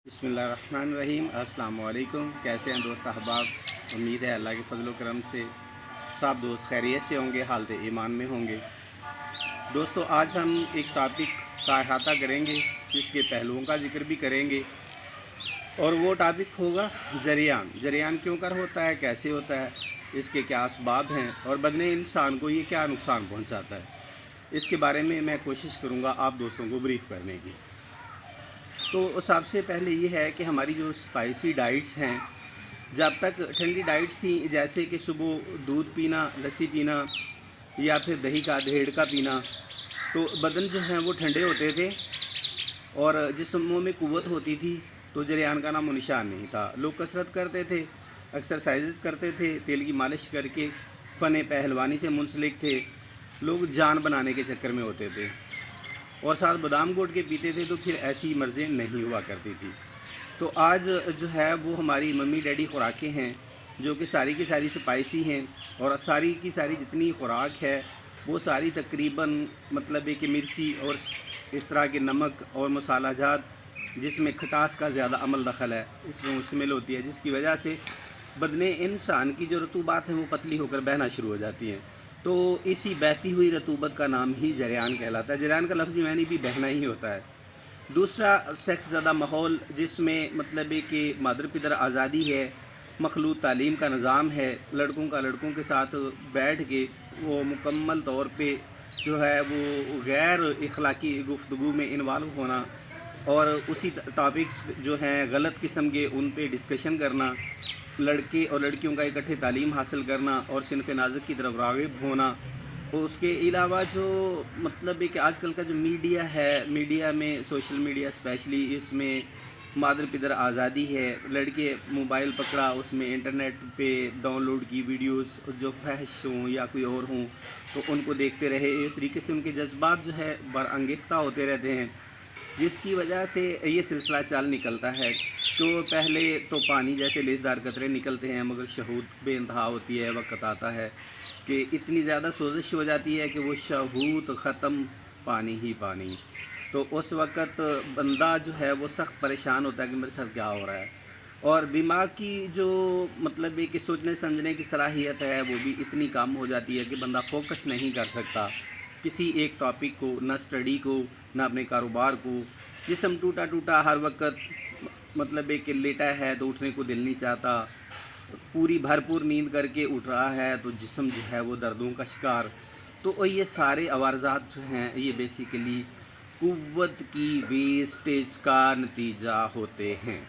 बिस्मिल्लाहिर्रहमानिर्रहीम। अस्सलाम वालेकुम। कैसे हैं दोस्त अहबाब? उम्मीद है अल्लाह के फजल व करम से सब दोस्त खैरियत से होंगे, हालत ईमान में होंगे। दोस्तों, आज हम एक टॉपिक का अहाता करेंगे जिसके पहलुओं का जिक्र भी करेंगे, और वो टॉपिक होगा जरियान। जरियान क्यों कर होता है, कैसे होता है, इसके क्या असबाब हैं और बदने इंसान को ये क्या नुकसान पहुँचाता है, इसके बारे में मैं कोशिश करूँगा आप दोस्तों को ब्रीफ करने की। तो सबसे पहले ये है कि हमारी जो स्पाइसी डाइट्स हैं, जब तक ठंडी डाइट्स थी, जैसे कि सुबह दूध पीना, लस्सी पीना या फिर दही का धेड़ का पीना, तो बदन जो है वो ठंडे होते थे और जिस्मों में कुव्वत होती थी, तो जरियान का नामो निशान नहीं था। लोग कसरत करते थे, एक्सरसाइजेस करते थे, तेल की मालिश करके फ़न पहलवानी से मुंसलिक थे। लोग जान बनाने के चक्कर में होते थे और साथ बादाम घोट के पीते थे, तो फिर ऐसी मर्ज़ें नहीं हुआ करती थी। तो आज जो है वो हमारी मम्मी डैडी खुराकें हैं जो कि सारी की सारी स्पाइसी हैं, और सारी की सारी जितनी खुराक है वो सारी तकरीबन मतलब है कि मिर्ची और इस तरह के नमक और मसाला जात जिसमें खटास का ज़्यादा अमल दखल है, इसमें मुश्तमिल होती है, जिसकी वजह से बदने इंसान की जो रतूबात हैं वो पतली होकर बहना शुरू हो जाती हैं। तो इसी बहती हुई रतूबत का नाम ही जरियान कहलाता है। जरियान का लफ्ज़ी मानी भी बहना ही होता है। दूसरा, सेक्स ज़्यादा माहौल जिसमें मतलब है कि मादर पिदर आज़ादी है, मखलूत तालीम का निज़ाम है, लड़कों का लड़कों के साथ बैठ के वो मुकम्मल तौर पे जो है वो गैर इखलाकी गुफ्तगू में इन्वॉल्व होना और उसी टॉपिक्स जो हैं गलत किस्म के उन पे डिस्कशन करना, लड़के और लड़कियों का इकट्ठे तालीम हासिल करना और सिनफ़ नाज़िक की तरफ राग़िब होना। और उसके अलावा जो मतलब है कि आजकल का जो मीडिया है, मीडिया में सोशल मीडिया स्पेशली, इसमें मादर पिदर आज़ादी है। लड़के मोबाइल पकड़ा, उसमें इंटरनेट पे डाउनलोड की वीडियोस जो फहश हों या कोई और हों तो उनको देखते रहे। इस तरीके से उनके जज्बात जो है बरअंगेख्ता होते रहते हैं, जिसकी वजह से ये सिलसिला चाल निकलता है। तो पहले तो पानी जैसे लेसदार कतरे निकलते हैं, मगर शहूद बेइंतहा होती है। वक्त आता है कि इतनी ज़्यादा सोजिश हो जाती है कि वो शहूद ख़त्म, पानी ही पानी। तो उस वक़्त बंदा जो है वो सख्त परेशान होता है कि मेरे साथ क्या हो रहा है, और दिमाग की जो मतलब है कि सोचने समझने की सलाहियत है वो भी इतनी कम हो जाती है कि बंदा फोकस नहीं कर सकता किसी एक टॉपिक को, ना स्टडी को, ना अपने कारोबार को। जिस्म टूटा टूटा हर वक्त मतलब है कि लेटा है तो उठने को दिल नहीं चाहता, पूरी भरपूर नींद करके उठ रहा है तो जिस्म जो है वो दर्दों का शिकार। तो ये सारे अवारज़ात जो हैं ये बेसिकली कुव्वत की वेस्टेज का नतीजा होते हैं।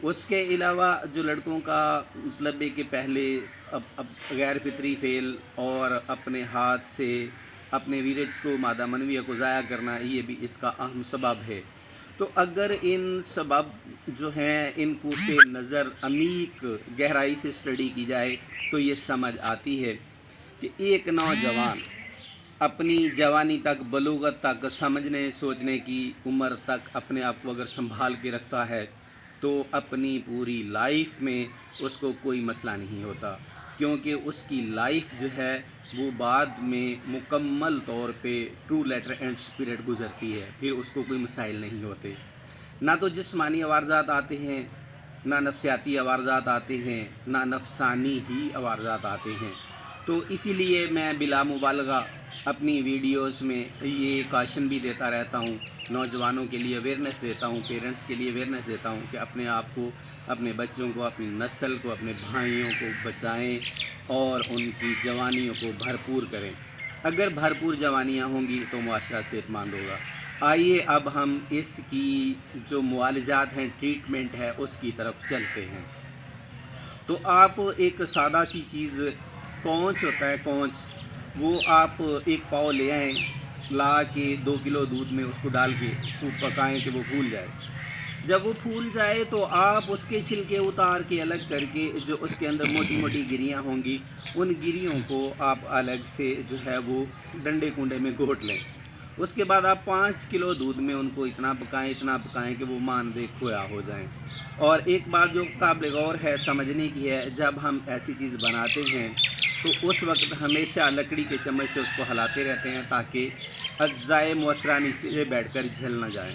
उसके अलावा जो लड़कों का मतलब है कि पहले अब गैर फितरी फेल और अपने हाथ से अपने वीरज को, मादा मनविया को ज़ाया करना, ये भी इसका अहम सबब है। तो अगर इन सबब जो हैं इनको पे नज़र अमीक गहराई से स्टडी की जाए तो ये समझ आती है कि एक नौजवान अपनी जवानी तक, बलूगत तक, समझने सोचने की उम्र तक अपने आप को अगर संभाल के रखता है तो अपनी पूरी लाइफ में उसको कोई मसला नहीं होता, क्योंकि उसकी लाइफ जो है वो बाद में मुकम्मल तौर पे ट्रू लेटर एंड स्पिरिट गुज़रती है, फिर उसको कोई मसाइल नहीं होते। ना तो जिस्मानी अवारज़ात आते हैं, ना नफ्सियाती अवारज़ात आते हैं, ना नफसानी ही अवारज़ात आते हैं। तो इसीलिए मैं बिला मुबालगा अपनी वीडियोस में ये काशन भी देता रहता हूँ, नौजवानों के लिए अवेयरनेस देता हूँ, पेरेंट्स के लिए अवेयरनेस देता हूँ कि अपने आप को, अपने बच्चों को, अपनी नस्ल को, अपने भाइयों को बचाएं और उनकी जवानियों को भरपूर करें। अगर भरपूर जवानियाँ होंगी तो मुआशरा सेहतमंद होगा। आइए अब हम इसकी जो मुआलजात हैं, ट्रीटमेंट है, उसकी तरफ चलते हैं। तो आप एक सादा सी चीज़, कौंच होता है, कौंच, वो आप एक पाव ले आएँ, ला के 2 किलो दूध में उसको डाल के खूब पकाएं कि वो फूल जाए। जब वो फूल जाए तो आप उसके छिलके उतार के अलग करके जो उसके अंदर मोटी मोटी गिरियाँ होंगी, उन गिरियों को आप अलग से जो है वो डंडे कुंडे में घोट लें। उसके बाद आप 5 किलो दूध में उनको इतना पकाएं कि वो मानदे खोया हो जाएं। और एक बात जो काबिल गौर है, समझने की है, जब हम ऐसी चीज़ बनाते हैं तो उस वक्त हमेशा लकड़ी के चम्मच से उसको हिलाते रहते हैं ताकि अज्जाए मुअस्सरा नीचे बैठकर जल न जाए।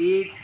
1